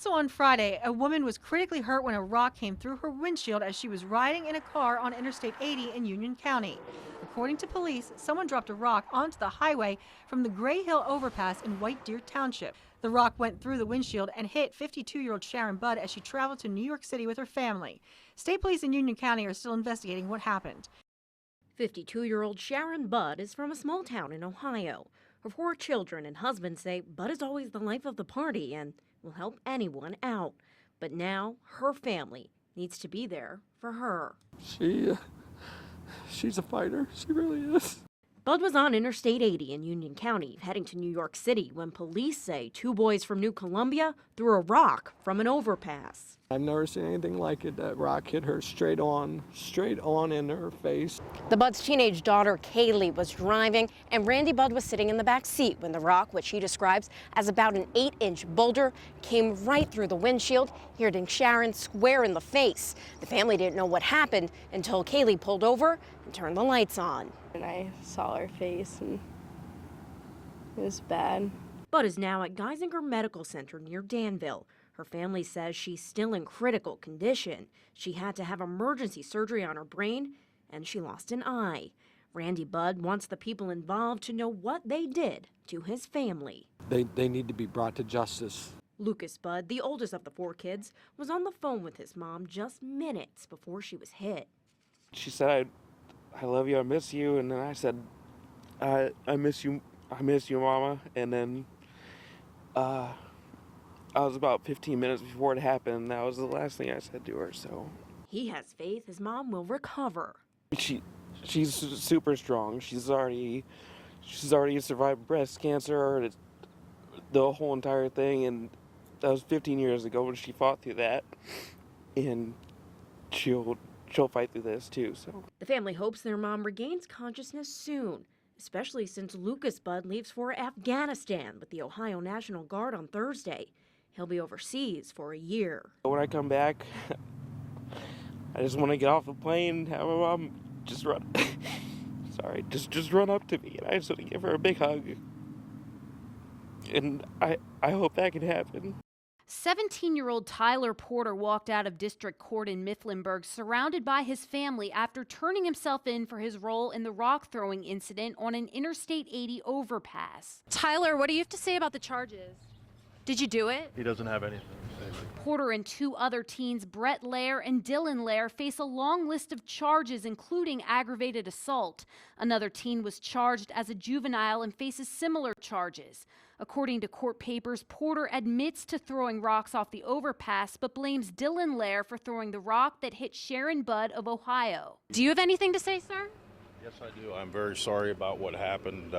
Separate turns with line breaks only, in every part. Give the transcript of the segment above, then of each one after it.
Also on Friday, a woman was critically hurt when a rock came through her windshield as she was riding in a car on Interstate 80 in Union County. According to police, someone dropped a rock onto the highway from the Gray Hill overpass in White Deer Township. The rock went through the windshield and hit 52-year-old Sharon Budd as she traveled to New York City with her family. State police in Union County are still investigating what happened.
52-year-old Sharon Budd is from a small town in Ohio. Her 4 children and husband say Budd is always the life of the party and will help anyone out. But now her family needs to be there for her.
She's a fighter. She really is.
Budd was on Interstate 80 in Union County, heading to New York City when police say 2 boys from New Columbia threw a rock from an overpass.
I've never seen anything like it. That rock hit her straight on in her face.
The Budd's teenage daughter, Kaylee, was driving, and Randy Budd was sitting in the back seat when the rock, which he describes as about an 8-inch boulder, came right through the windshield, hitting Sharon square in the face. The family didn't know what happened until Kaylee pulled over and turned the lights on.
And I saw her face, and it was bad.
Budd is now at Geisinger Medical Center near Danville. Her family says she's still in critical condition. She had to have emergency surgery on her brain, and she lost an eye. Randy Budd wants the people involved to know what they did to his family.
They need to be brought to justice.
Lucas Budd, the oldest of the 4 kids, was on the phone with his mom just minutes before she was hit.
She said, I love you, I miss you, and then I said, I miss you, Mama, and then I was about 15 minutes before it happened, and that was the last thing I said to her, so.
He has faith his mom will recover.
She's super strong. She's already survived breast cancer, the whole entire thing, and that was 15 years ago when she fought through that, and she'll fight through this too, so.
The family hopes their mom regains consciousness soon, especially since Lucas Budd leaves for Afghanistan with the Ohio National Guard on Thursday. He'll be overseas for a year.
When I come back, I just want to get off the plane, have my mom just run up to me, and I just want to give her a big hug. And I hope that can happen.
17-year-old Tyler Porter walked out of district court in Mifflinburg surrounded by his family after turning himself in for his role in the rock throwing incident on an Interstate 80 overpass. Tyler, what do you have to say about the charges? Did you do it?
He doesn't have anything to say.
Porter and 2 other teens, Brett Lair and Dylan Lair, face a long list of charges, including aggravated assault. Another teen was charged as a juvenile and faces similar charges. According to court papers, Porter admits to throwing rocks off the overpass, but blames Dylan Lair for throwing the rock that hit Sharon Budd of Ohio. Do you have anything to say, sir?
Yes, I do. I'm very sorry about what happened.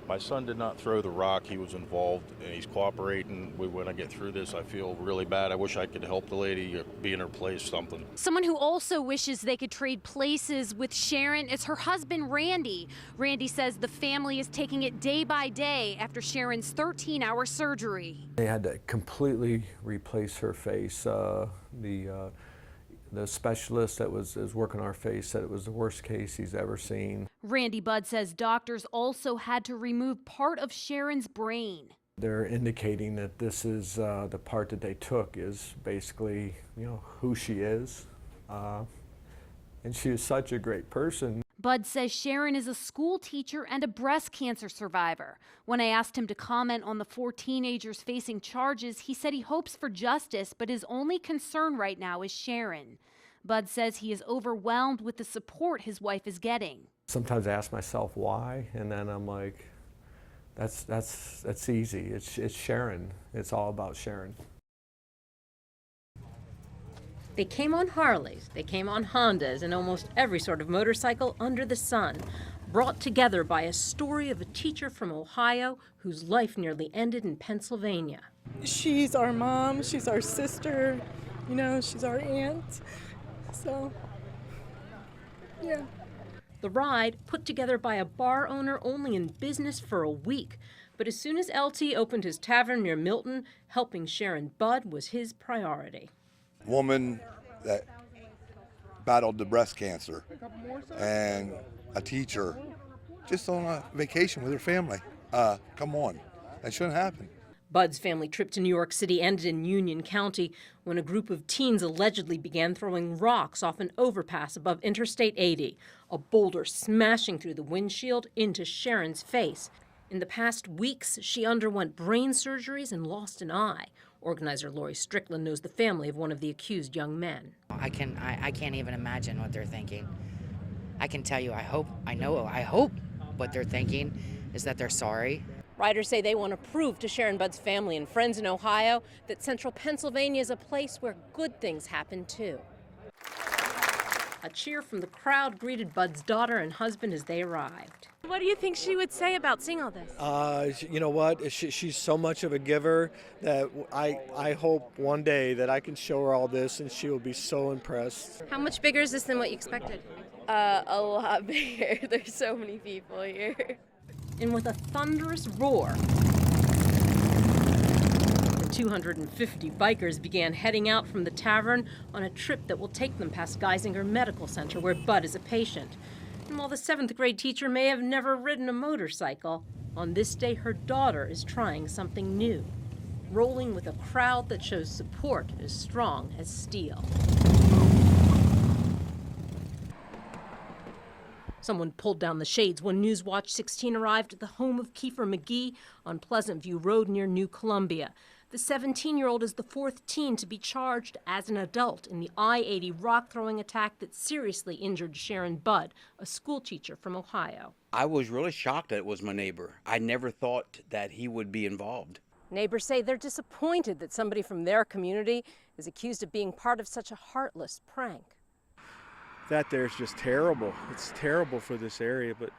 My son did not throw the rock. He was involved, and he's cooperating. When I get through this, I feel really bad. I wish I could help the lady, be in her place, something.
Someone who also wishes they could trade places with Sharon is her husband, Randy. Randy says the family is taking it day by day after Sharon's 13-hour surgery.
They had to completely replace her face. The specialist that was working on our face said it was the worst case he's ever seen.
Randy Budd says doctors also had to remove part of Sharon's brain.
They're indicating that this is the part that they took is basically, who she is. And she is such a great person.
Budd says Sharon is a school teacher and a breast cancer survivor. When I asked him to comment on the 4 teenagers facing charges, he said he hopes for justice, but his only concern right now is Sharon. Budd says he is overwhelmed with the support his wife is getting.
Sometimes I ask myself why, and then I'm like, that's easy. It's Sharon. It's all about Sharon.
They came on Harleys, they came on Hondas, and almost every sort of motorcycle under the sun, brought together by a story of a teacher from Ohio whose life nearly ended in Pennsylvania.
She's our mom, she's our sister, she's our aunt. So, yeah.
The ride, put together by a bar owner only in business for a week, but as soon as LT opened his tavern near Milton, helping Sharon Budd was his priority.
Woman that battled the breast cancer and a teacher just on a vacation with her family. Come on, that shouldn't happen.
Bud's family trip to New York City ended in Union County when a group of teens allegedly began throwing rocks off an overpass above Interstate 80, a boulder smashing through the windshield into Sharon's face. In the past weeks, she underwent brain surgeries and lost an eye. Organizer Lori Strickland knows the family of one of the accused young men.
I can't even imagine what they're thinking. I can tell you, I hope what they're thinking is that they're sorry.
Riders say they want to prove to Sharon Bud's family and friends in Ohio that central Pennsylvania is a place where good things happen too. A cheer from the crowd greeted Bud's daughter and husband as they arrived. What do you think she would say about seeing all this?
You know what? She's so much of a giver that I hope one day that I can show her all this and she will be so impressed.
How much bigger is this than what you expected?
A lot bigger. There's so many people here.
And with a thunderous roar, the 250 bikers began heading out from the tavern on a trip that will take them past Geisinger Medical Center, where Bud is a patient. And while the 7th grade teacher may have never ridden a motorcycle, on this day her daughter is trying something new, rolling with a crowd that shows support as strong as steel. Someone pulled down the shades when Newswatch 16 arrived at the home of Kiefer McGee on Pleasant View Road near New Columbia. The 17-year-old is the 4th teen to be charged as an adult in the I-80 rock-throwing attack that seriously injured Sharon Budd, a schoolteacher from Ohio.
I was really shocked that it was my neighbor. I never thought that he would be involved.
Neighbors say they're disappointed that somebody from their community is accused of being part of such a heartless prank.
That there is just terrible. It's terrible for this area, but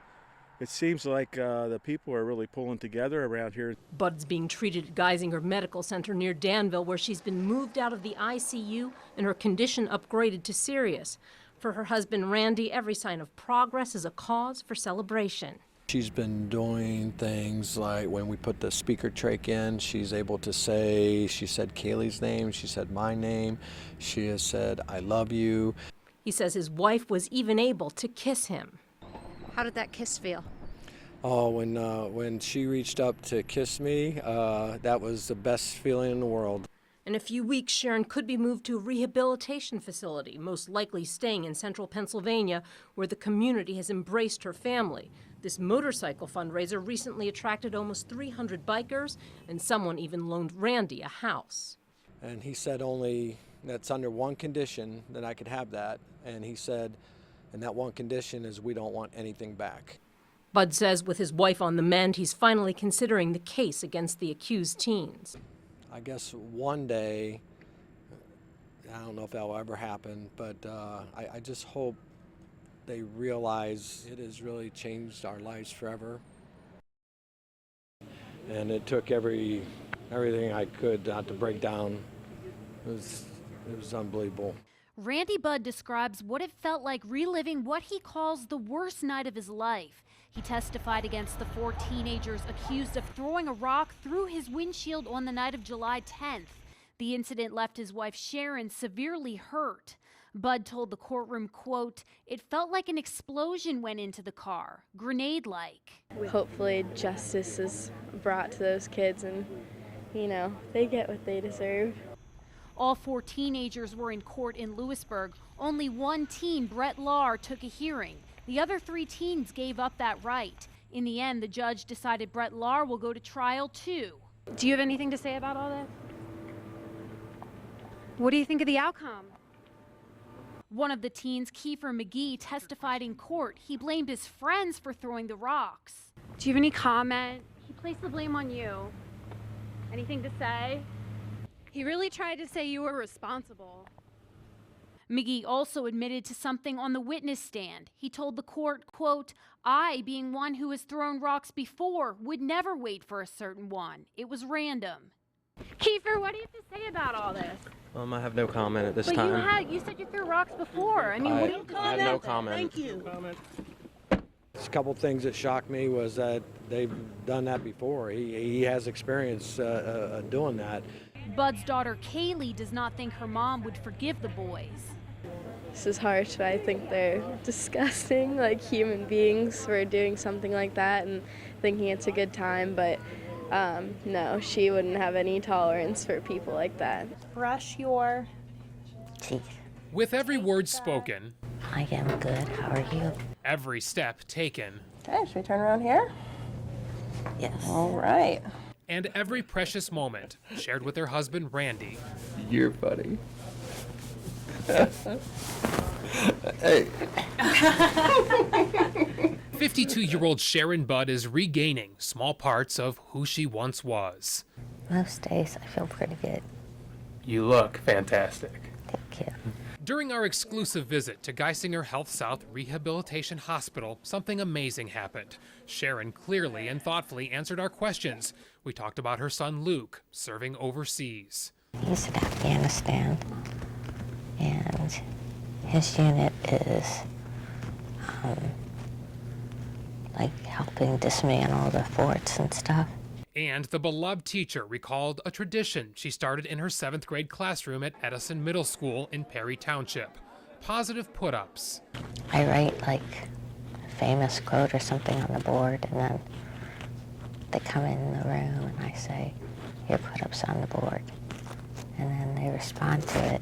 it seems like the people are really pulling together around here.
Bud's being treated at Geisinger Medical Center near Danville, where she's been moved out of the ICU and her condition upgraded to serious. For her husband, Randy, every sign of progress is a cause for celebration.
She's been doing things like when we put the speaker trach in, she's able to say, she said Kaylee's name, she said my name, she has said, I love you.
He says his wife was even able to kiss him.
How did that kiss feel?
Oh, when she reached up to kiss me, that was the best feeling in the world.
In a few weeks, Sharon could be moved to a rehabilitation facility, most likely staying in central Pennsylvania, where the community has embraced her family. This motorcycle fundraiser recently attracted almost 300 bikers, and someone even loaned Randy a house.
And he said only that's under one condition that I could have that. And he said, and that one condition is we don't want anything back.
Bud says with his wife on the mend, he's finally considering the case against the accused teens.
I guess one day, I don't know if that'll ever happen, but I just hope they realize it has really changed our lives forever. And it took everything I could not to break down. It was unbelievable.
Randy Budd describes what it felt like reliving what he calls the worst night of his life. He testified against the 4 teenagers accused of throwing a rock through his windshield on the night of July 10th. The incident left his wife Sharon severely hurt. Budd told the courtroom, quote, "It felt like an explosion went into the car, grenade-like."
Hopefully justice is brought to those kids and, they get what they deserve.
All 4 teenagers were in court in Lewisburg. Only one teen, Brett Lahr, took a hearing. The other 3 teens gave up that right. In the end, the judge decided Brett Lahr will go to trial too.
Do you have anything to say about all that? What do you think of the outcome?
One of the teens, Kiefer McGee, testified in court. He blamed his friends for throwing the rocks.
Do you have any comment? He placed the blame on you. Anything to say? He really tried to say you were responsible.
McGee also admitted to something on the witness stand. He told the court, quote, "I, being one who has thrown rocks before, would never wait for a certain one. It was random."
Kiefer, what do you have to say about all this?
I have no comment at this
but
time.
You said you threw rocks before. What do you comment?
I have no comment.
Thank you.
A couple of things that shocked me was that they've done that before. He has experience doing that.
Bud's daughter Kaylee does not think her mom would forgive the boys.
This is harsh, but I think they're disgusting, like human beings, for doing something like that and thinking it's a good time. But No, she wouldn't have any tolerance for people like that.
Brush your teeth.
With every word spoken,
I am good. How are you?
every step taken,
Okay, should we turn around here?
Yes.
All right.
and every precious moment shared with her husband, Randy.
You're funny.
Hey.
52-year-old Sharon Budd is regaining small parts of who she once was.
Most days I feel pretty good.
You look fantastic.
Thank you.
During our exclusive visit to Geisinger Health South Rehabilitation Hospital, something amazing happened. Sharon clearly and thoughtfully answered our questions. We talked about her son Luke, serving overseas.
He's in Afghanistan, and his unit is like helping dismantle the forts and stuff.
And the beloved teacher recalled a tradition she started in her 7th grade classroom at Edison Middle School in Perry Township. Positive put-ups.
I write like a famous quote or something on the board, and then they come in the room and I say, "Here, put-ups on the board." And then they respond to it,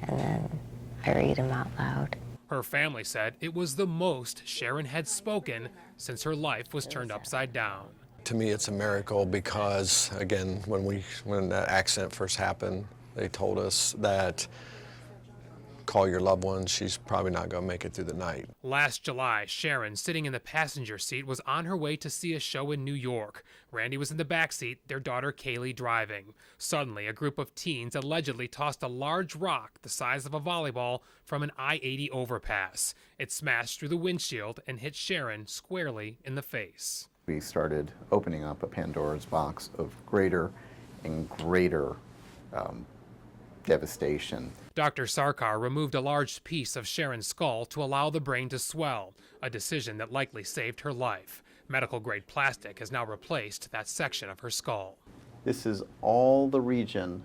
and then I read them out loud.
Her family said it was the most Sharon had spoken since her life was turned upside down.
To me, it's a miracle because, again, when that accident first happened, they told us that call your loved one, she's probably not going to make it through the night.
Last July, Sharon, sitting in the passenger seat, was on her way to see a show in New York. Randy was in the back seat, their daughter Kaylee driving. Suddenly, a group of teens allegedly tossed a large rock the size of a volleyball from an I-80 overpass. It smashed through the windshield and hit Sharon squarely in the face.
We started opening up a Pandora's box of greater and greater devastation.
Dr. Sarkar removed a large piece of Sharon's skull to allow the brain to swell, a decision that likely saved her life. Medical-grade plastic has now replaced that section of her skull.
This is all the region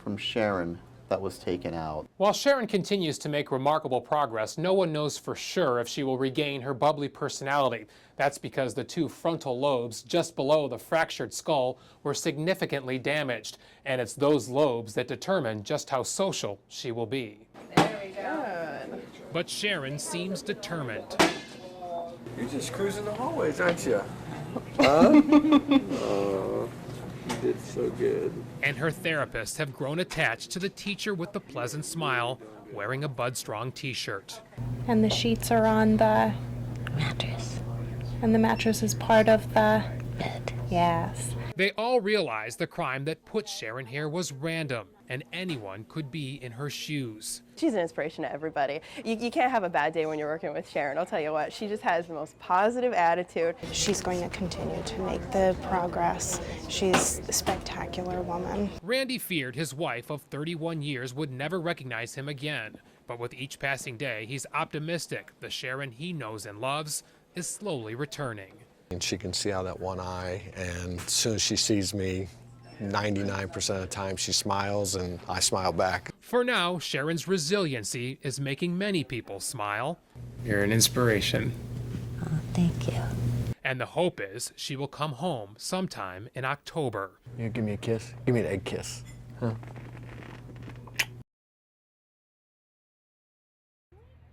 from Sharon that was taken out.
While Sharon continues to make remarkable progress, no one knows for sure if she will regain her bubbly personality. That's because the 2 frontal lobes just below the fractured skull were significantly damaged, and it's those lobes that determine just how social she will be.
There we go.
But Sharon seems determined.
You're just cruising the hallways, aren't you? Huh? Oh, you did so good.
And her therapists have grown attached to the teacher with the pleasant smile, wearing a Bud Strong t-shirt.
And the sheets are on the
mattress.
And the mattress is part of the
bed.
Yes.
They all realize the crime that put Sharon here was random, and anyone could be in her shoes.
She's an inspiration to everybody. You can't have a bad day when you're working with Sharon, I'll tell you what. She just has the most positive attitude.
She's going to continue to make the progress. She's a spectacular woman.
Randy feared his wife of 31 years would never recognize him again. But with each passing day, he's optimistic the Sharon he knows and loves is slowly returning.
And she can see out that one eye, and as soon as she sees me, 99% of the time she smiles and I smile back.
For now, Sharon's resiliency is making many people smile. You're an inspiration.
Oh, thank you.
And the hope is she will come home sometime in October.
You give me a kiss? Give me an egg kiss. Huh?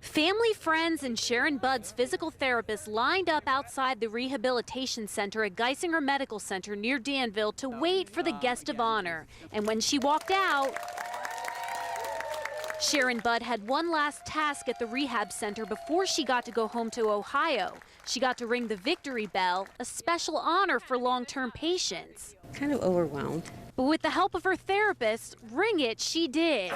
Family, friends, and Sharon Budd's physical therapist lined up outside the rehabilitation center at Geisinger Medical Center near Danville to wait for the guest of honor. And when she walked out, Sharon Budd had one last task at the rehab center before she got to go home to Ohio. She got to ring the victory bell, a special honor for long-term patients.
Kind of overwhelmed.
But with the help of her therapist, ring it she did.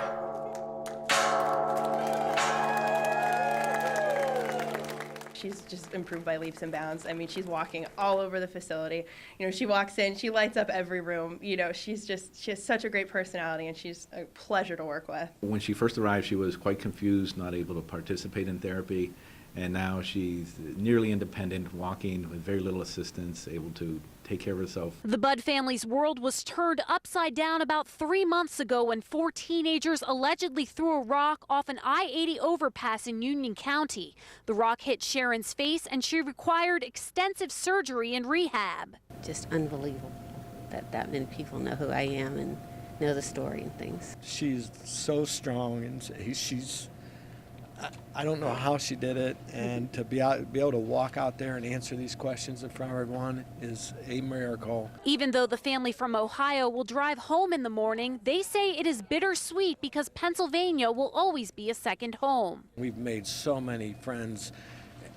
She's just improved by leaps and bounds. I mean, she's walking all over the facility. You know, she walks in, she lights up every room. You know, she has such a great personality, and she's a pleasure to work with.
When she first arrived, she was quite confused, not able to participate in therapy. And now she's nearly independent, walking with very little assistance, able to take care of herself.
The Budd family's world was turned upside down about 3 months ago when 4 teenagers allegedly threw a rock off an I-80 overpass in Union County. The rock hit Sharon's face and she required extensive surgery and rehab.
just unbelievable that many people know who I am and know the story and things.
She's so strong, and I don't know how she did it, and to be able to walk out there and answer these questions in front of everyone is a miracle.
Even though the family from Ohio will drive home in the morning, they say it is bittersweet because Pennsylvania will always be a second home.
We've made so many friends.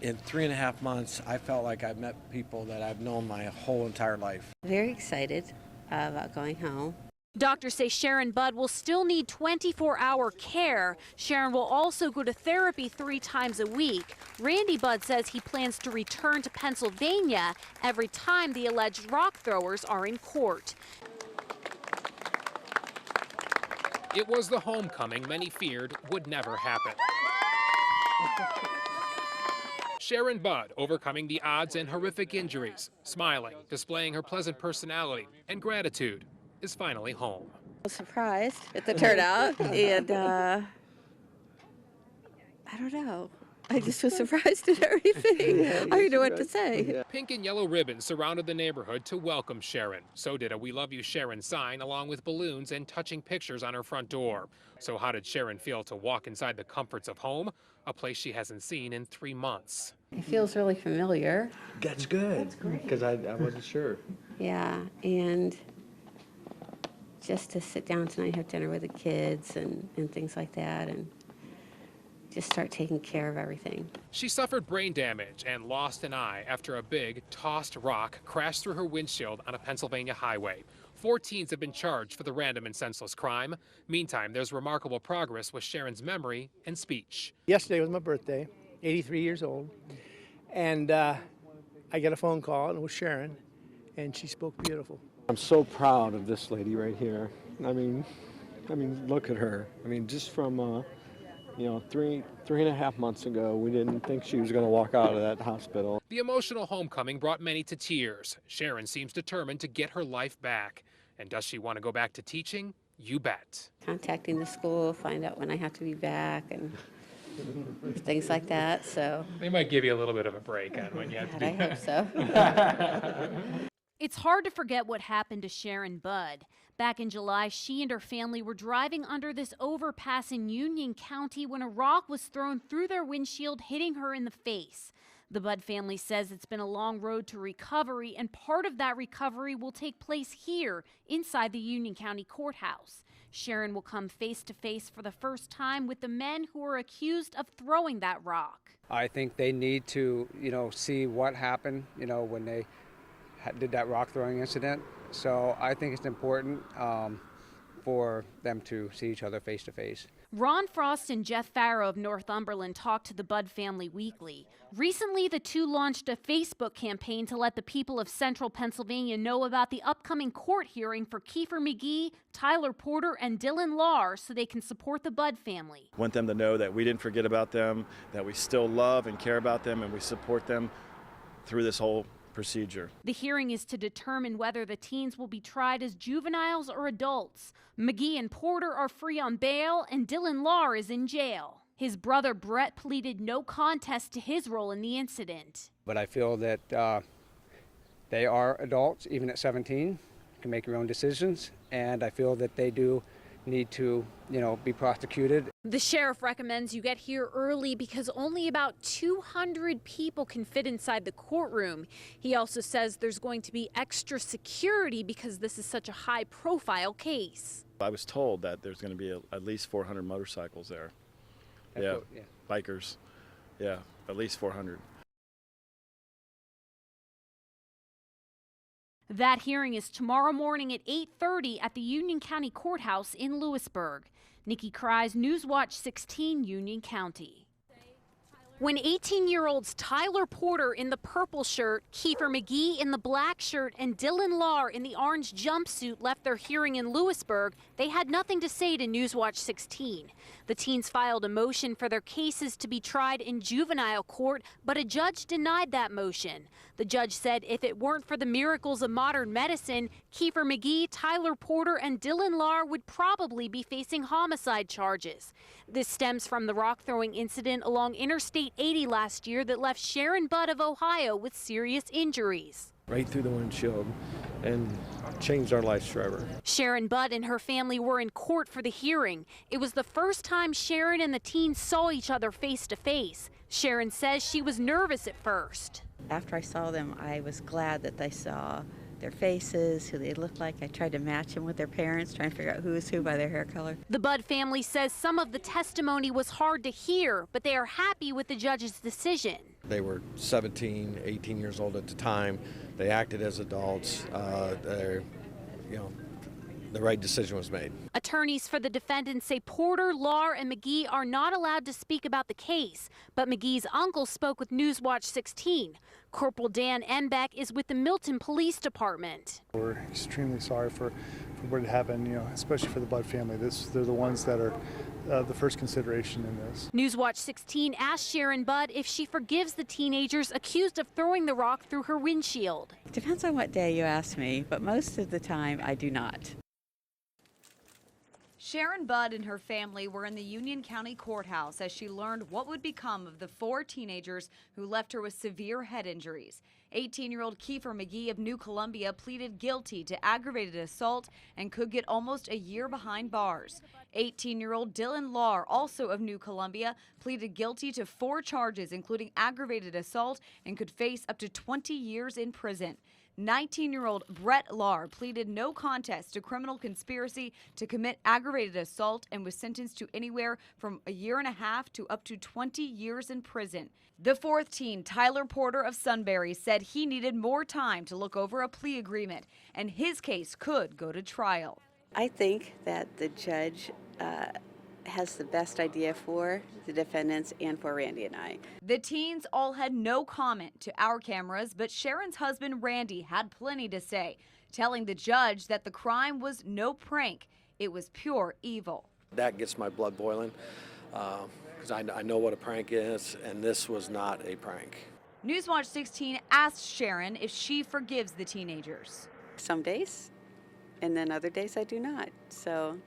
In 3.5 months, I felt like I've met people that I've known my whole entire life.
Very excited about going home.
Doctors say Sharon Budd will still need 24-hour care. Sharon will also go to therapy 3 times a week. Randy Budd says he plans to return to Pennsylvania every time the alleged rock throwers are in court.
It was the homecoming many feared would never happen. Sharon Budd overcoming the odds and horrific injuries, smiling, displaying her pleasant personality and gratitude, is finally home.
I was surprised at the turnout, and I don't know. I just was surprised at everything. I don't know what to say.
Pink and yellow ribbons surrounded the neighborhood to welcome Sharon. So did a "We Love You, Sharon" sign, along with balloons and touching pictures on her front door. So how did Sharon feel to walk inside the comforts of home, a place she hasn't seen in 3 months?
It feels really familiar.
That's good, because I wasn't sure.
Yeah, and just to sit down tonight, have dinner with the kids and things like that, and just start taking care of everything.
She suffered brain damage and lost an eye after a big, tossed rock crashed through her windshield on a Pennsylvania highway. 4 teens have been charged for the random and senseless crime. Meantime, there's remarkable progress with Sharon's memory and speech.
Yesterday was my birthday, 83 years old, and I got a phone call, and it was Sharon, and she spoke beautiful.
I'm so proud of this lady right here. I mean, look at her. I mean, just from, 3.5 months ago, we didn't think she was going to walk out of that hospital.
The emotional homecoming brought many to tears. Sharon seems determined to get her life back. And does she want to go back to teaching? You bet.
Contacting the school, find out when I have to be back, and things like that. So
they might give you a little bit of a break on when you have to be.
I hope so.
It's hard to forget what happened to Sharon Budd. Back in July, she and her family were driving under this overpass in Union County when a rock was thrown through their windshield, hitting her in the face. The Budd family says it's been a long road to recovery, and part of that recovery will take place here inside the Union County Courthouse. Sharon will come face to face for the first time with the men who are accused of throwing that rock.
I think they need to, see what happened, when they did that rock throwing incident. So I think it's important for them to see each other face to face.
Ron Frost and Jeff Farrow of Northumberland talked to the Budd family weekly. Recently, the two launched a Facebook campaign to let the people of central Pennsylvania know about the upcoming court hearing for Kiefer McGee, Tyler Porter, and Dylan Lahr so they can support the Budd family.
Want them to know that we didn't forget about them, that we still love and care about them, and we support them through this whole procedure.
The hearing is to determine whether the teens will be tried as juveniles or adults. McGee and Porter are free on bail, and Dylan Lahr is in jail. His brother Brett pleaded no contest to his role in the incident.
But I feel that they are adults, even at 17, can make their own decisions, and I feel that they do need to, be prosecuted.
The sheriff recommends you get here early because only about 200 people can fit inside the courtroom. He also says there's going to be extra security because this is such a high-profile case.
I was told that there's going to be at least 400 motorcycles there. Yeah, bikers. Yeah, at least 400.
That hearing is tomorrow morning at 8:30 at the Union County Courthouse in Lewisburg. Nikki Krize, Newswatch 16, Union County. When 18-year-olds Tyler Porter in the purple shirt, Kiefer McGee in the black shirt, and Dylan Lahr in the orange jumpsuit left their hearing in Lewisburg, they had nothing to say to Newswatch 16. The teens filed a motion for their cases to be tried in juvenile court, but a judge denied that motion. The judge said if it weren't for the miracles of modern medicine, Kiefer McGee, Tyler Porter, and Dylan Lahr would probably be facing homicide charges. This stems from the rock-throwing incident along Interstate 80 last year that left Sharon Budd of Ohio with serious injuries.
right through the windshield and changed our lives forever.
Sharon Budd and her family were in court for the hearing. It was the first time Sharon and the teen saw each other face to face. Sharon says she was nervous at first.
After I saw them, I was glad that I saw their faces, who they looked like. I tried to match them with their parents, trying to figure out who is who by their hair color.
The Budd family says some of the testimony was hard to hear, but they are happy with the judge's decision.
They were 17, 18 years old at the time. They acted as adults. The right decision was made.
Attorneys for the defendants say Porter, Lahr, and McGee are not allowed to speak about the case, but McGee's uncle spoke with Newswatch 16. Corporal Dan Embeck is with the Milton Police Department.
We're extremely sorry for what happened, especially for the Budd family. They're the ones that are the first consideration in this.
Newswatch 16 asked Sharon Budd if she forgives the teenagers accused of throwing the rock through her windshield.
Depends on what day you ask me, but most of the time I do not.
Sharon Budd and her family were in the Union County Courthouse as she learned what would become of the 4 teenagers who left her with severe head injuries. 18-year-old Kiefer McGee of New Columbia pleaded guilty to aggravated assault and could get almost a year behind bars. 18-year-old Dylan Lahr, also of New Columbia, pleaded guilty to 4 charges, including aggravated assault, and could face up to 20 years in prison. 19-year-old Brett Lahr pleaded no contest to criminal conspiracy to commit aggravated assault and was sentenced to anywhere from a year and a half to up to 20 years in prison. The 4th teen, Tyler Porter of Sunbury, said he needed more time to look over a plea agreement, and his case could go to trial.
I think that the judge has the best idea for the defendants and for Randy and I.
The teens all had no comment to our cameras, but Sharon's husband Randy had plenty to say, telling the judge that the crime was no prank, it was pure evil.
That gets my blood boiling because I know what a prank is, and this was not a prank.
Newswatch 16 asked Sharon if she forgives the teenagers.
Some days, and then other days I do not. So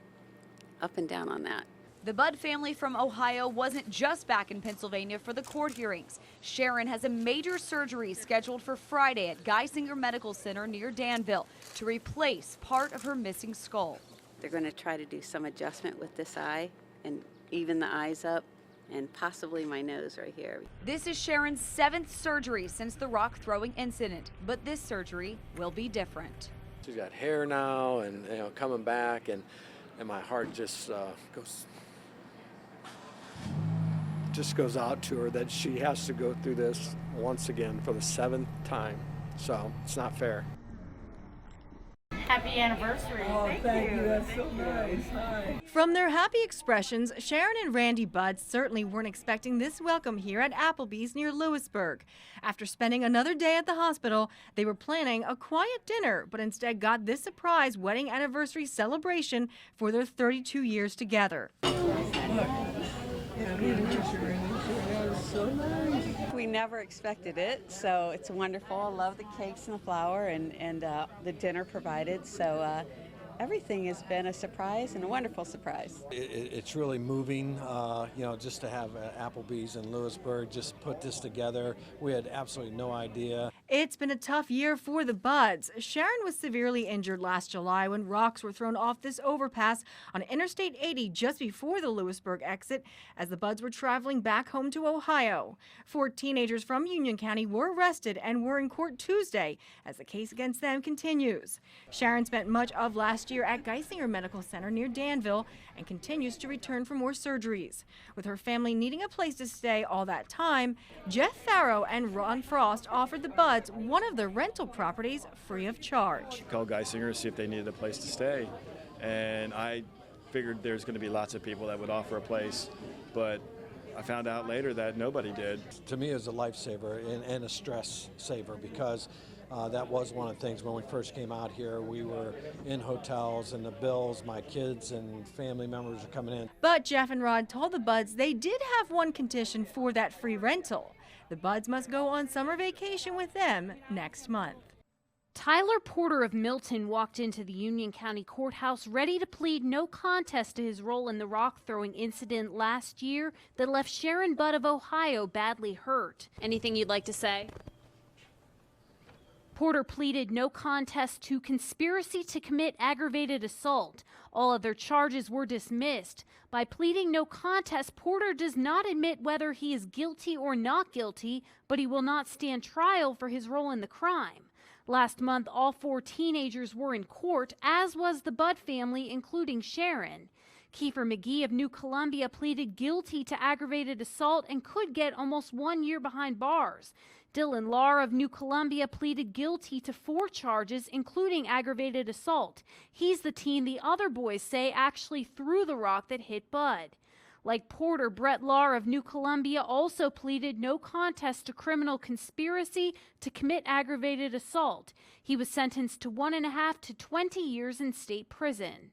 up and down on that.
The Budd family from Ohio wasn't just back in Pennsylvania for the court hearings. Sharon has a major surgery scheduled for Friday at Geisinger Medical Center near Danville to replace part of her missing skull.
They're going to try to do some adjustment with this eye and even the eyes up and possibly my nose right here.
This is Sharon's 7th surgery since the rock throwing incident, but this surgery will be different.
She's got hair now and coming back, and my heart just goes out to her that she has to go through this once again for the 7th time. So it's not fair.
Happy anniversary.
Oh, thank you. That's so nice. Hi.
From their happy expressions, Sharon and Randy Budd certainly weren't expecting this welcome here at Applebee's near Lewisburg. After spending another day at the hospital, they were planning a quiet dinner, but instead got this surprise wedding anniversary celebration for their 32 years together.
So nice. We never expected it, so it's wonderful. I love the cakes and the flower and the dinner provided. So everything has been a surprise and a wonderful surprise.
It's really moving, just to have Applebee's in Lewisburg just put this together. We had absolutely no idea.
It's been a tough year for the Budds. Sharon was severely injured last July when rocks were thrown off this overpass on Interstate 80 just before the Lewisburg exit as the Budds were traveling back home to Ohio. 4 teenagers from Union County were arrested and were in court Tuesday as the case against them continues. Sharon spent much of last year at Geisinger Medical Center near Danville and continues to return for more surgeries. With her family needing a place to stay all that time, Jeff Farrow and Ron Frost offered the Budds one of their rental properties free of charge.
Called Geisinger to see if they needed a place to stay, and I figured there's going to be lots of people that would offer a place, but I found out later that nobody did.
To me, it was a lifesaver and a stress saver because that was one of the things when we first came out here. We were in hotels and the bills, my kids and family members are coming in.
But Jeff and Rod told the Budds they did have one condition for that free rental. The Budds must go on summer vacation with them next month.
Tyler Porter of Milton walked into the Union County Courthouse ready to plead no contest to his role in the rock-throwing incident last year that left Sharon Budd of Ohio badly hurt. Anything you'd like to say? Porter pleaded no contest to conspiracy to commit aggravated assault. All other charges were dismissed. By pleading no contest, Porter does not admit whether he is guilty or not guilty, but he will not stand trial for his role in the crime. Last month, all 4 teenagers were in court, as was the Budd family, including Sharon. Kiefer McGee of New Columbia pleaded guilty to aggravated assault and could get almost 1 year behind bars. Dylan Lahr of New Columbia pleaded guilty to 4 charges, including aggravated assault. He's the teen the other boys say actually threw the rock that hit Budd. Like Porter, Brett Lahr of New Columbia also pleaded no contest to criminal conspiracy to commit aggravated assault. He was sentenced to 1.5 to 20 years in state prison.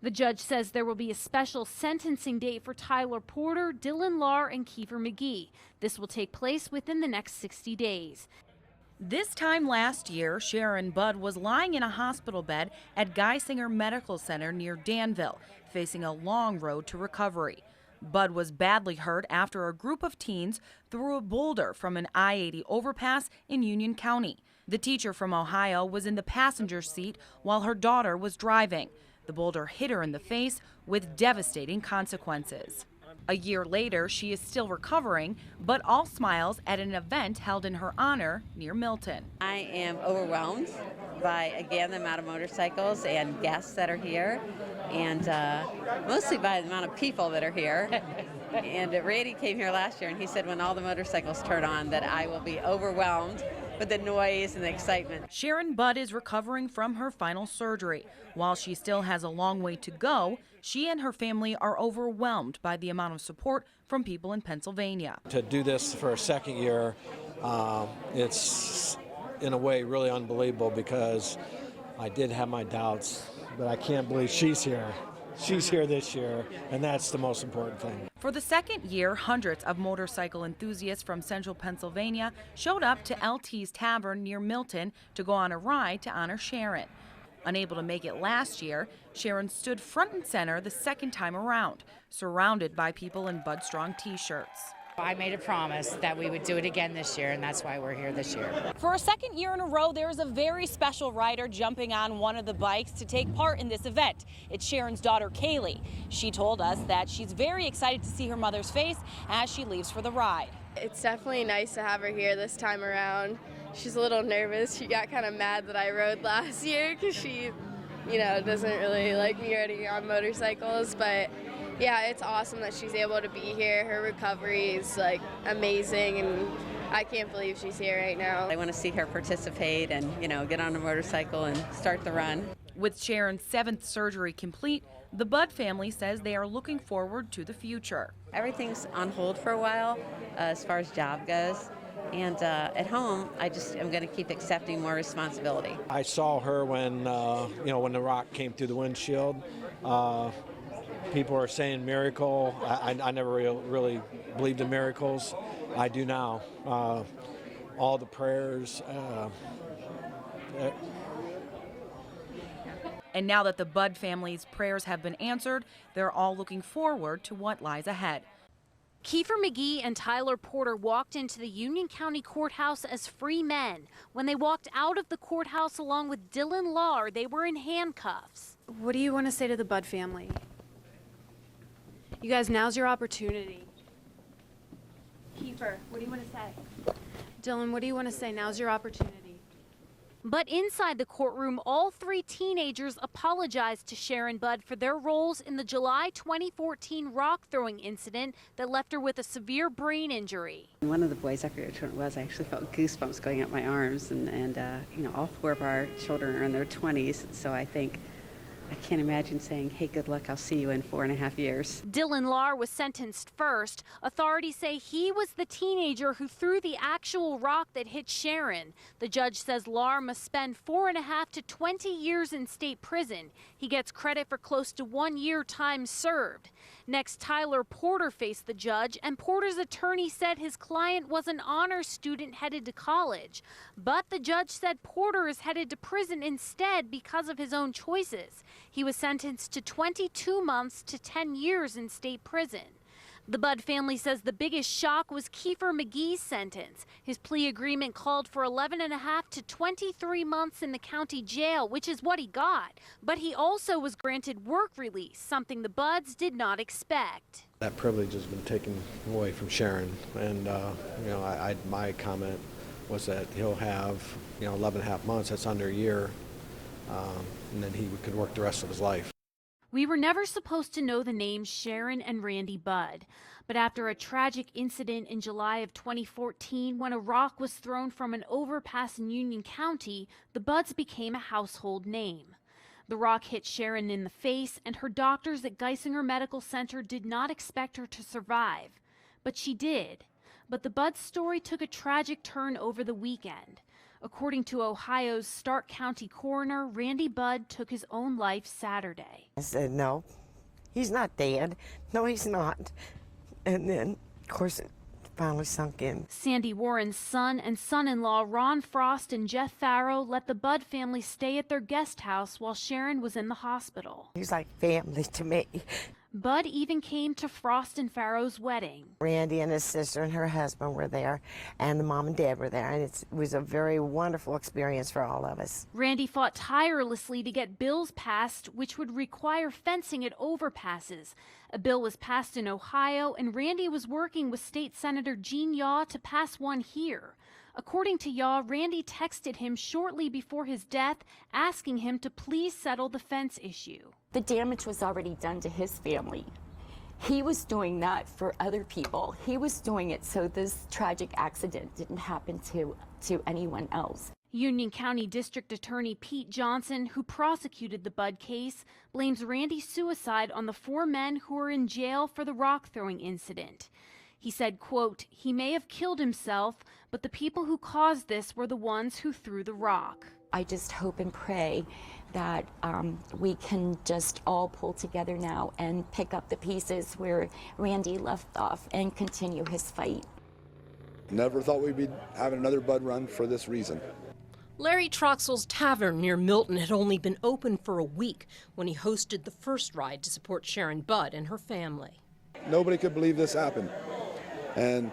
The judge says there will be a special sentencing date for Tyler Porter, Dylan Lahr, and Kiefer McGee. This will take place within the next 60 days.
This time last year, Sharon Budd was lying in a hospital bed at Geisinger Medical Center near Danville, facing a long road to recovery. Budd was badly hurt after a group of teens threw a boulder from an I-80 overpass in Union County. The teacher from Ohio was in the passenger seat while her daughter was driving. The boulder hit her in the face with devastating consequences. A year later, she is still recovering, but all smiles at an event held in her honor near Milton.
I am overwhelmed by, again, the amount of motorcycles and guests that are here, and mostly by the amount of people that are here. And Randy came here last year, and he said when all the motorcycles turn on that I will be overwhelmed with the noise and the excitement.
Sharon Budd is recovering from her final surgery. While she still has a long way to go, she and her family are overwhelmed by the amount of support from people in Pennsylvania.
To do this for a second year, it's in a way really unbelievable because I did have my doubts, but I can't believe she's here. She's here this year, and that's the most important thing.
For the second year, hundreds of motorcycle enthusiasts from central Pennsylvania showed up to LT's Tavern near Milton to go on a ride to honor Sharon. Unable to make it last year, Sharon stood front and center the second time around, surrounded by people in Bud Strong t-shirts.
I made a promise that we would do it again this year, and that's why we're here this year.
For a second year in a row, there is a very special rider jumping on one of the bikes to take part in this event. It's Sharon's daughter, Kaylee. She told us that she's very excited to see her mother's face as she leaves for the ride.
It's definitely nice to have her here this time around. She's a little nervous. She got kind of mad that I rode last year because she, doesn't really like me riding on motorcycles, but yeah, it's awesome that she's able to be here. Her recovery is amazing, and I can't believe she's here right now.
I want to see her participate and, get on a motorcycle and start the run.
With Sharon's 7th surgery complete, the Budd family says they are looking forward to the future.
Everything's on hold for a while as far as job goes. And at home, I just am going to keep accepting more responsibility.
I saw her when, when the rock came through the windshield. People are saying miracle. I never really believed in miracles. I do now. All the prayers.
And now that the Budd family's prayers have been answered, they're all looking forward to what lies ahead.
Kiefer McGee and Tyler Porter walked into the Union County Courthouse as free men. When they walked out of the courthouse along with Dylan Lahr, they were in handcuffs.
What do you want to say to the Budd family? You guys, now's your opportunity. Kiefer, what do you want to say? Dylan, what do you want to say? Now's your opportunity.
But inside the courtroom, all 3 teenagers apologized to Sharon Budd for their roles in the July 2014 rock throwing incident that left her with a severe brain injury.
One of the boys, I forget which one it was, I actually felt goosebumps going up my arms, and all 4 of our children are in their 20s, so I can't imagine saying, hey, good luck, I'll see you in 4.5 years.
Dylan Lahr was sentenced first. Authorities say he was the teenager who threw the actual rock that hit Sharon. The judge says Lahr must spend 4.5 to 20 years in state prison. He gets credit for close to 1 year time served. Next, Tyler Porter faced the judge, and Porter's attorney said his client was an honors student headed to college. But the judge said Porter is headed to prison instead because of his own choices. He was sentenced to 22 months to 10 years in state prison. The Budd family says the biggest shock was Kiefer McGee's sentence. His plea agreement called for 11.5 to 23 months in the county jail, which is what he got. But he also was granted work release, something the Budds did not expect.
That privilege has been taken away from Sharon, and my comment was that he'll have 11.5 months. That's under a year, and then he could work the rest of his life.
We were never supposed to know the names Sharon and Randy Budd, but after a tragic incident in July of 2014 when a rock was thrown from an overpass in Union County, the Budds became a household name. The rock hit Sharon in the face, and her doctors at Geisinger Medical Center did not expect her to survive. But she did. But the Budds story took a tragic turn over the weekend. According to Ohio's Stark County coroner, Randy Budd took his own life Saturday.
I said, no, he's not dead. No, he's not. And then, of course, it finally sunk in.
Sandy Warren's son and son-in-law Ron Frost and Jeff Farrow let the Budd family stay at their guest house while Sharon was in the hospital.
He's like family to me.
Budd even came to Frost and Farrow's wedding.
Randy and his sister and her husband were there, and the mom and dad were there, and it was a very wonderful experience for all of us.
Randy fought tirelessly to get bills passed which would require fencing at overpasses. A bill was passed in Ohio, and Randy was working with State Senator Gene Yaw to pass one here. According to Yaw, Randy texted him shortly before his death, asking him to please settle the fence issue.
The damage was already done to his family. He was doing that for other people. He was doing it so this tragic accident didn't happen to anyone else.
Union County District Attorney Pete Johnson, who prosecuted the Budd case, blames Randy's suicide on the 4 men who were in jail for the rock-throwing incident. He said, quote, "He may have killed himself, but the people who caused this were the ones who threw the rock."
I just hope and pray that we can just all pull together now and pick up the pieces where Randy left off and continue his fight.
Never thought we'd be having another Budd run for this reason.
Larry Troxell's Tavern near Milton had only been open for a week when he hosted the first ride to support Sharon Budd and her family.
Nobody could believe this happened. And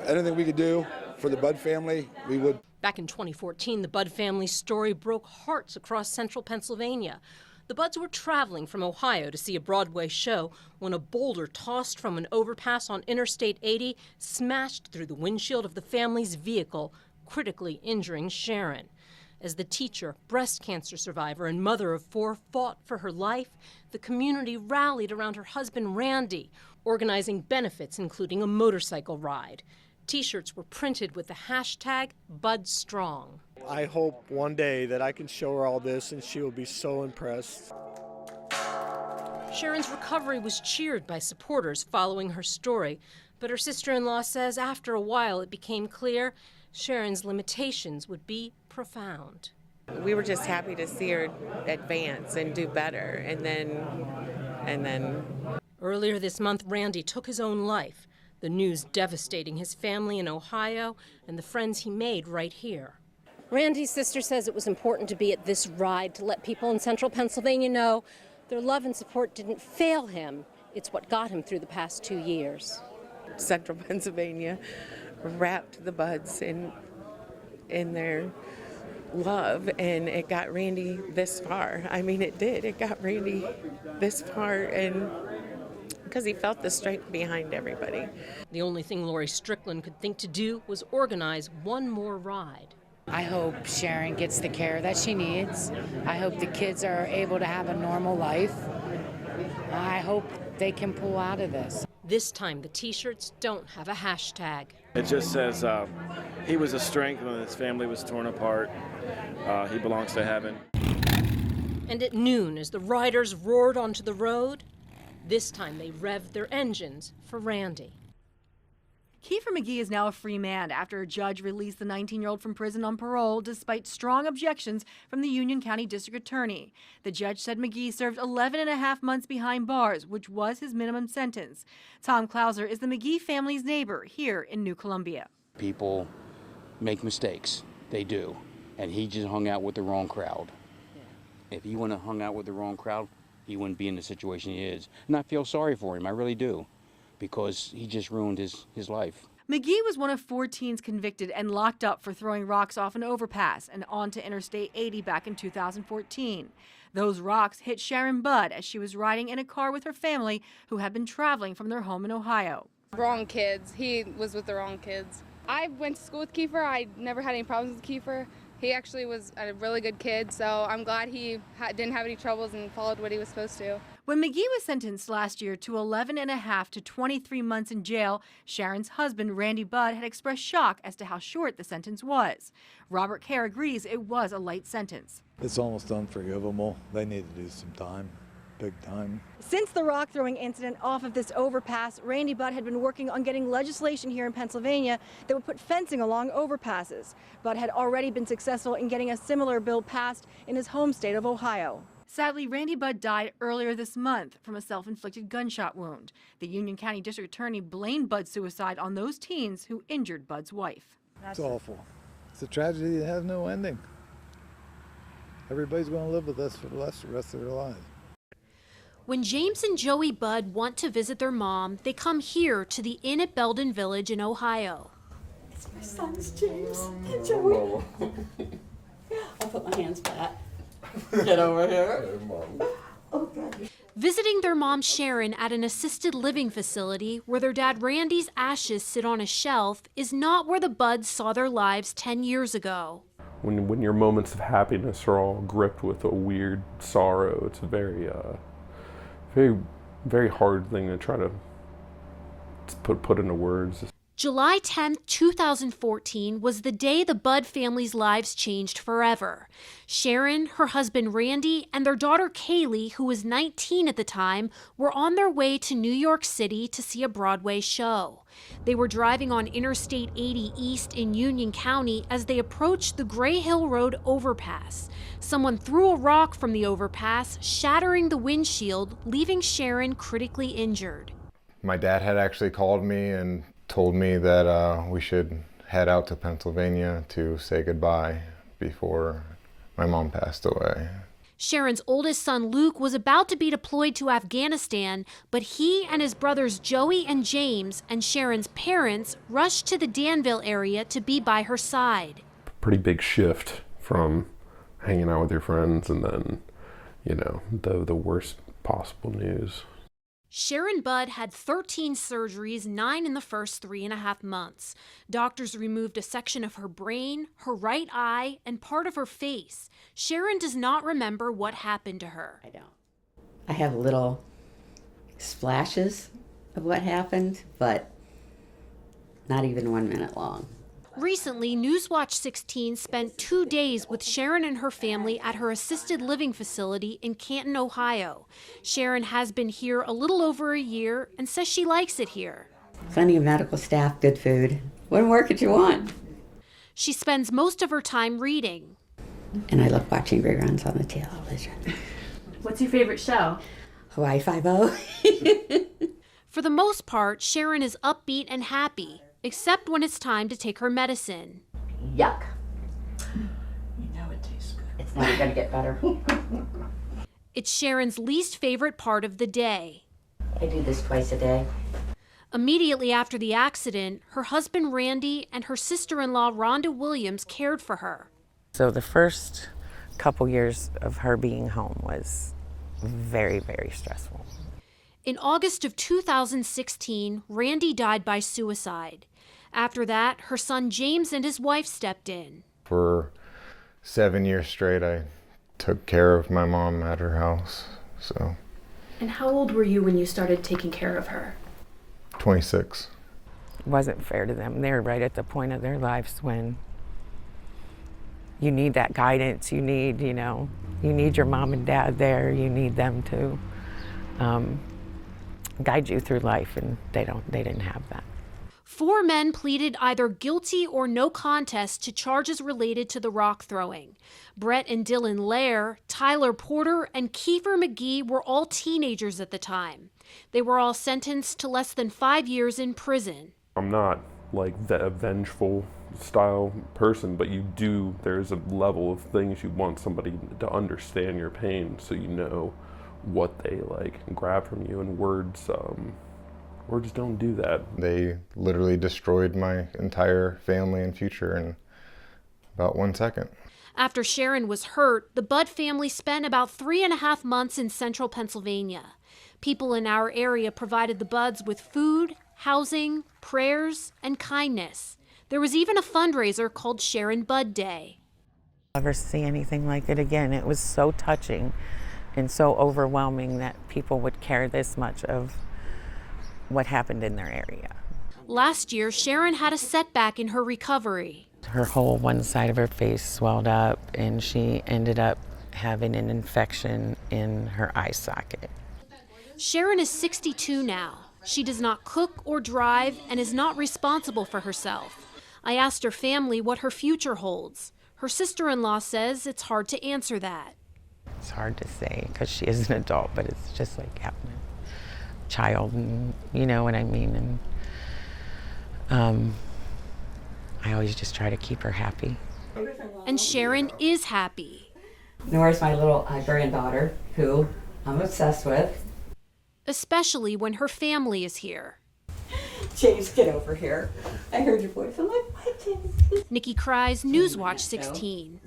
anything we could do for the Budd family, we would.
Back in 2014, the Budd family's story broke hearts across central Pennsylvania. The Budds were traveling from Ohio to see a Broadway show when a boulder tossed from an overpass on Interstate 80 smashed through the windshield of the family's vehicle, critically injuring Sharon. As the teacher, breast cancer survivor, and mother of 4 fought for her life, the community rallied around her husband, Randy, organizing benefits, including a motorcycle ride. T-shirts were printed with the hashtag #BuddStrong.
I hope one day that I can show her all this and she will be so impressed.
Sharon's recovery was cheered by supporters following her story, but her sister-in-law says after a while it became clear Sharon's limitations would be profound.
We were just happy to see her advance and do better, and then...
Earlier this month, Randy took his own life, the news devastating his family in Ohio and the friends he made right here. Randy's sister says it was important to be at this ride to let people in central Pennsylvania know their love and support didn't fail him. It's what got him through the past 2 years.
Central Pennsylvania wrapped the Budds in their love, and it got Randy this far. I mean, it did. It got Randy this far, and because he felt the strength behind everybody.
The only thing Lori Strickland could think to do was organize one more ride.
I hope Sharon gets the care that she needs. I hope the kids are able to have a normal life. I hope they can pull out of this.
This time the T-shirts don't have a hashtag.
It just says he was a strength when his family was torn apart. He belongs to heaven.
And at noon, as the riders roared onto the road, this time they revved their engines for Randy.
Kiefer McGee is now a free man after a judge released the 19-year-old from prison on parole despite strong objections from the Union County District Attorney. The judge said McGee served 11.5 months behind bars, which was his minimum sentence. Tom Klauser is the McGee family's neighbor here in New Columbia.
People make mistakes. They do. And he just hung out with the wrong crowd. If he wouldn't have hung out with the wrong crowd, he wouldn't be in the situation he is. And I feel sorry for him. I really do. because he just ruined his life.
McGee was one of 4 teens convicted and locked up for throwing rocks off an overpass and onto Interstate 80 back in 2014. Those rocks hit Sharon Budd as she was riding in a car with her family who had been traveling from their home in Ohio.
Wrong kids. He was with the wrong kids. I went to school with Kiefer. I never had any problems with Kiefer. He actually was a really good kid, so I'm glad he didn't have any troubles and followed what he was supposed to.
When McGee was sentenced last year to 11.5 to 23 months in jail, Sharon's husband, Randy Budd, had expressed shock as to how short the sentence was. Robert Kerr agrees it was a light sentence.
It's almost unforgivable. They need to do some time, big time.
Since the rock throwing incident off of this overpass, Randy Budd had been working on getting legislation here in Pennsylvania that would put fencing along overpasses. Budd had already been successful in getting a similar bill passed in his home state of Ohio. Sadly, Randy Budd died earlier this month from a self-inflicted gunshot wound. The Union County District Attorney blamed Budd's suicide on those teens who injured Budd's wife.
It's awful. It's a tragedy that has no ending. Everybody's going to live with us for the rest of their lives.
When James and Joey Budd want to visit their mom, they come here to the inn at Belden Village in Ohio.
It's my sons, James and Joey. I'll put my hands back. Get over here. Oh, God.
Visiting their mom Sharon at an assisted living facility where their dad Randy's ashes sit on a shelf is not where the Budds saw their lives 10 years ago.
When your moments of happiness are all gripped with a weird sorrow, it's a very hard thing to try to put into words.
July 10, 2014 was the day the Budd family's lives changed forever. Sharon, her husband Randy, and their daughter Kaylee, who was 19 at the time, were on their way to New York City to see a Broadway show. They were driving on Interstate 80 East in Union County as they approached the Gray Hill Road overpass. Someone threw a rock from the overpass, shattering the windshield, leaving Sharon critically injured.
My dad had actually called me and told me that we should head out to Pennsylvania to say goodbye before my mom passed away.
Sharon's oldest son Luke was about to be deployed to Afghanistan, but he and his brothers Joey and James and Sharon's parents rushed to the Danville area to be by her side.
Pretty big shift from hanging out with your friends and then, the worst possible news.
Sharon Budd had 13 surgeries, 9 in the first 3.5 months. Doctors removed a section of her brain, her right eye, and part of her face. Sharon does not remember what happened to her.
I don't. I have little splashes of what happened, but not even 1 minute long.
Recently, Newswatch 16 spent 2 days with Sharon and her family at her assisted living facility in Canton, Ohio. Sharon has been here a little over a year and says she likes it here.
Plenty of medical staff, good food. What more could you want?
She spends most of her time reading.
And I love watching reruns on the television.
What's your favorite show?
Hawaii Five-0.
For the most part, Sharon is upbeat and happy, except when it's time to take her medicine.
Yuck.
You know it tastes good.
It's never going to get better.
It's Sharon's least favorite part of the day.
I do this twice a day.
Immediately after the accident, her husband Randy and her sister-in-law Rhonda Williams cared for her.
So the first couple years of her being home was very, very stressful.
In August of 2016, Randy died by suicide. After that, her son James and his wife stepped in.
For 7 years straight, I took care of my mom at her house, so.
And how old were you when you started taking care of her?
26.
It wasn't fair to them. They were right at the point of their lives when you need that guidance. You need, you need your mom and dad there. You need them to guide you through life, and they didn't have that.
4 men pleaded either guilty or no contest to charges related to the rock throwing. Brett and Dylan Lair, Tyler Porter, and Kiefer McGee were all teenagers at the time. They were all sentenced to less than 5 years in prison.
I'm not like the vengeful style person, but there's a level of things you want somebody to understand your pain so you know what they like and grab from you, and words Words don't do that.
They literally destroyed my entire family and future in about 1 second.
After Sharon was hurt, the Budd family spent about 3.5 months in central Pennsylvania. People in our area provided the Budds with food, housing, prayers, and kindness. There was even a fundraiser called Sharon Budd Day.
I'll never see anything like it again. It was so touching and so overwhelming that people would care this much of what happened in their area.
Last year, Sharon had a setback in her recovery.
Her whole one side of her face swelled up, and she ended up having an infection in her eye socket.
Sharon is 62 now. She does not cook or drive and is not responsible for herself. I asked her family what her future holds. Her sister-in-law says it's hard to answer that.
It's hard to say because she is an adult, but it's just like having a child, and you know what I mean. And I always just try to keep her happy.
And Sharon is happy.
Nora's my little granddaughter, who I'm obsessed with.
Especially when her family is here.
James, get over here. I heard your voice. I'm like, hi, James.
Nikki Krize, Newswatch 16.